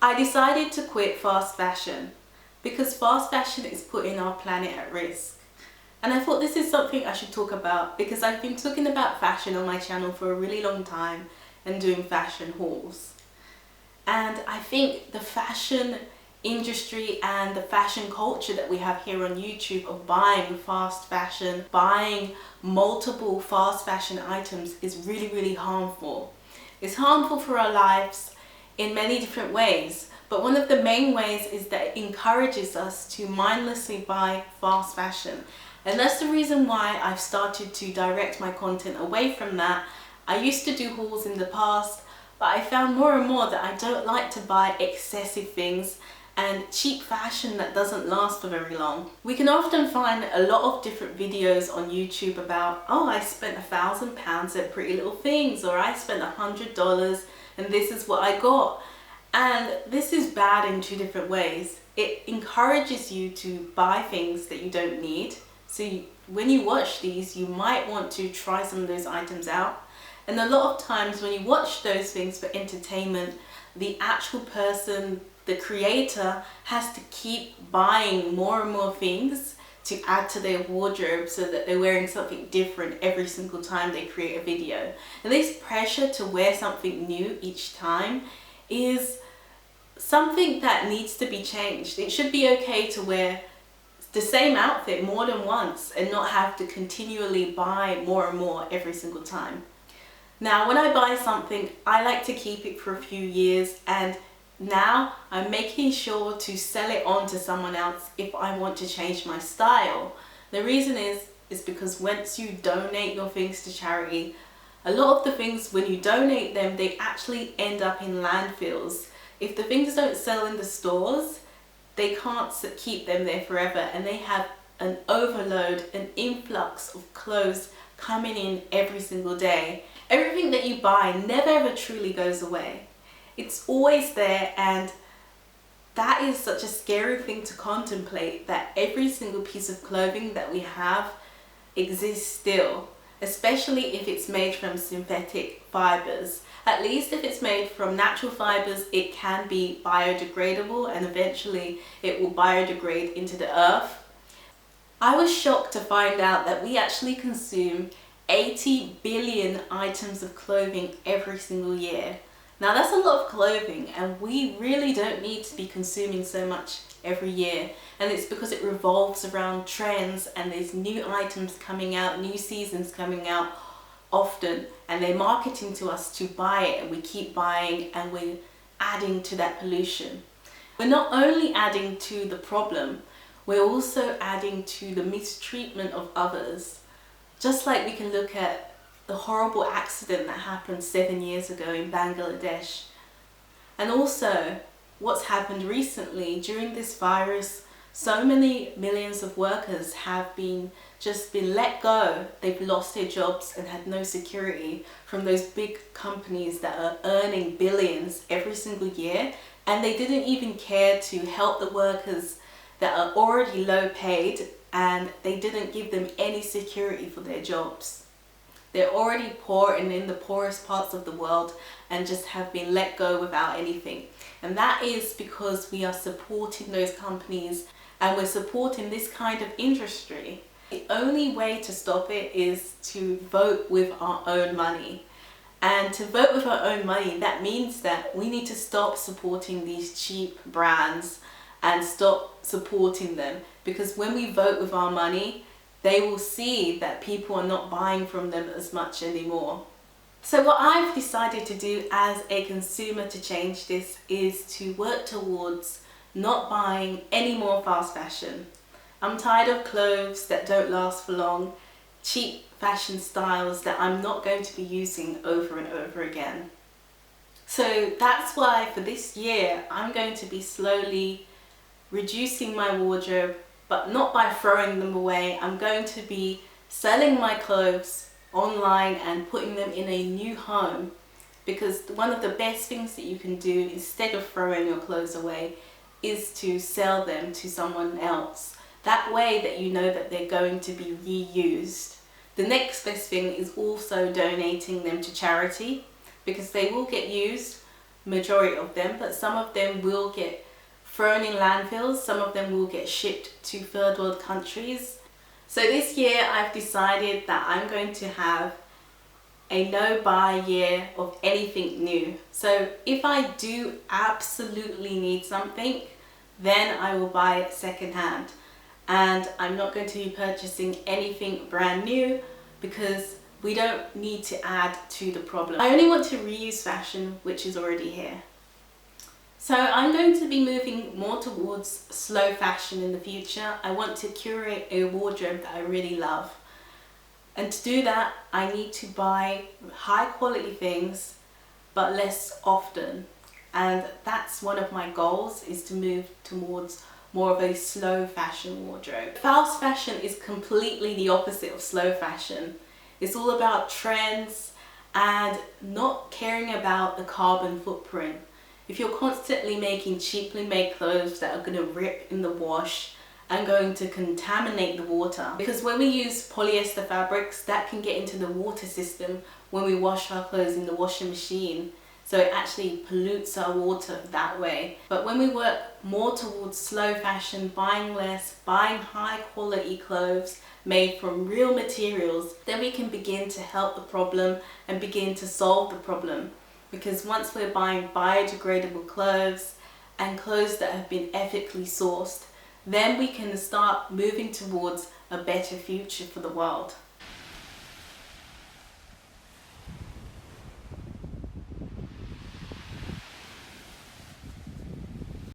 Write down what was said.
I decided to quit fast fashion because fast fashion is putting our planet at risk. And I thought this is something I should talk about because I've been talking about fashion on my channel for a really long time and doing fashion hauls. And I think the fashion industry and the fashion culture that we have here on YouTube of buying fast fashion, buying multiple fast fashion items is really, really harmful. It's harmful for our lives in many different ways, but one of the main ways is that it encourages us to mindlessly buy fast fashion. And that's the reason why I've started to direct my content away from that. I used to do hauls in the past, but I found more and more that I don't like to buy excessive things and cheap fashion that doesn't last for very long. We can often find a lot of different videos on YouTube about, oh, I spent £1,000 at Pretty Little Things, or I spent $100 and this is what I got. And this is bad in two different ways. It encourages you to buy things that you don't need. So when you watch these, you might want to try some of those items out. And a lot of times when you watch those things for entertainment, the actual person, the creator, has to keep buying more and more things to add to their wardrobe so that they're wearing something different every single time they create a video. And this pressure to wear something new each time is something that needs to be changed. It should be okay to wear the same outfit more than once and not have to continually buy more and more every single time. Now, when I buy something, I like to keep it for a few years, and now I'm making sure to sell it on to someone else if I want to change my style. The reason is because once you donate your things to charity, a lot of the things, when you donate them, they actually end up in landfills. If the things don't sell in the stores, they can't keep them there forever, and they have an overload, an influx of clothes coming in every single day. Everything that you buy never ever truly goes away. It's always there, and that is such a scary thing to contemplate, that every single piece of clothing that we have exists still, especially if it's made from synthetic fibers. At least if it's made from natural fibers, it can be biodegradable, and eventually it will biodegrade into the earth. I was shocked to find out that we actually consume 80 billion items of clothing every single year. Now that's a lot of clothing, and we really don't need to be consuming so much every year. And it's because it revolves around trends, and there's new items coming out, new seasons coming out often, and they're marketing to us to buy it, and we keep buying, and we're adding to that pollution. We're not only adding to the problem, we're also adding to the mistreatment of others. Just like we can look at the horrible accident that happened 7 years ago in Bangladesh. And also what's happened recently during this virus, so many millions of workers have been let go. They've lost their jobs and had no security from those big companies that are earning billions every single year, and they didn't even care to help the workers that are already low paid, and they didn't give them any security for their jobs. They're already poor and in the poorest parts of the world, and just have been let go without anything. And that is because we are supporting those companies, and we're supporting this kind of industry. The only way to stop it is to vote with our own money. And to vote with our own money, that means that we need to stop supporting these cheap brands and stop supporting them, because when we vote with our money, they will see that people are not buying from them as much anymore. So what I've decided to do as a consumer to change this is to work towards not buying any more fast fashion. I'm tired of clothes that don't last for long, cheap fashion styles that I'm not going to be using over and over again. So that's why for this year, I'm going to be slowly reducing my wardrobe, but not by throwing them away. I'm going to be selling my clothes online and putting them in a new home, because one of the best things that you can do instead of throwing your clothes away is to sell them to someone else. That way that you know that they're going to be reused. The next best thing is also donating them to charity. because they will get used, majority of them, but some of them will get thrown in landfills, some of them will get shipped to third world countries. So this year I've decided that I'm going to have a no-buy year of anything new. So if I do absolutely need something, then I will buy it secondhand. And I'm not going to be purchasing anything brand new because we don't need to add to the problem. I only want to reuse fashion which is already here. So I'm going to be moving more towards slow fashion in the future. I want to curate a wardrobe that I really love. And to do that, I need to buy high quality things, but less often. And that's one of my goals, is to move towards more of a slow fashion wardrobe. Fast fashion is completely the opposite of slow fashion. It's all about trends and not caring about the carbon footprint. If you're constantly making cheaply made clothes that are going to rip in the wash and going to contaminate the water, because when we use polyester fabrics, that can get into the water system when we wash our clothes in the washing machine. So it actually pollutes our water that way. But when we work more towards slow fashion, buying less, buying high quality clothes made from real materials, then we can begin to help the problem and begin to solve the problem. Because once we're buying biodegradable clothes and clothes that have been ethically sourced, then we can start moving towards a better future for the world.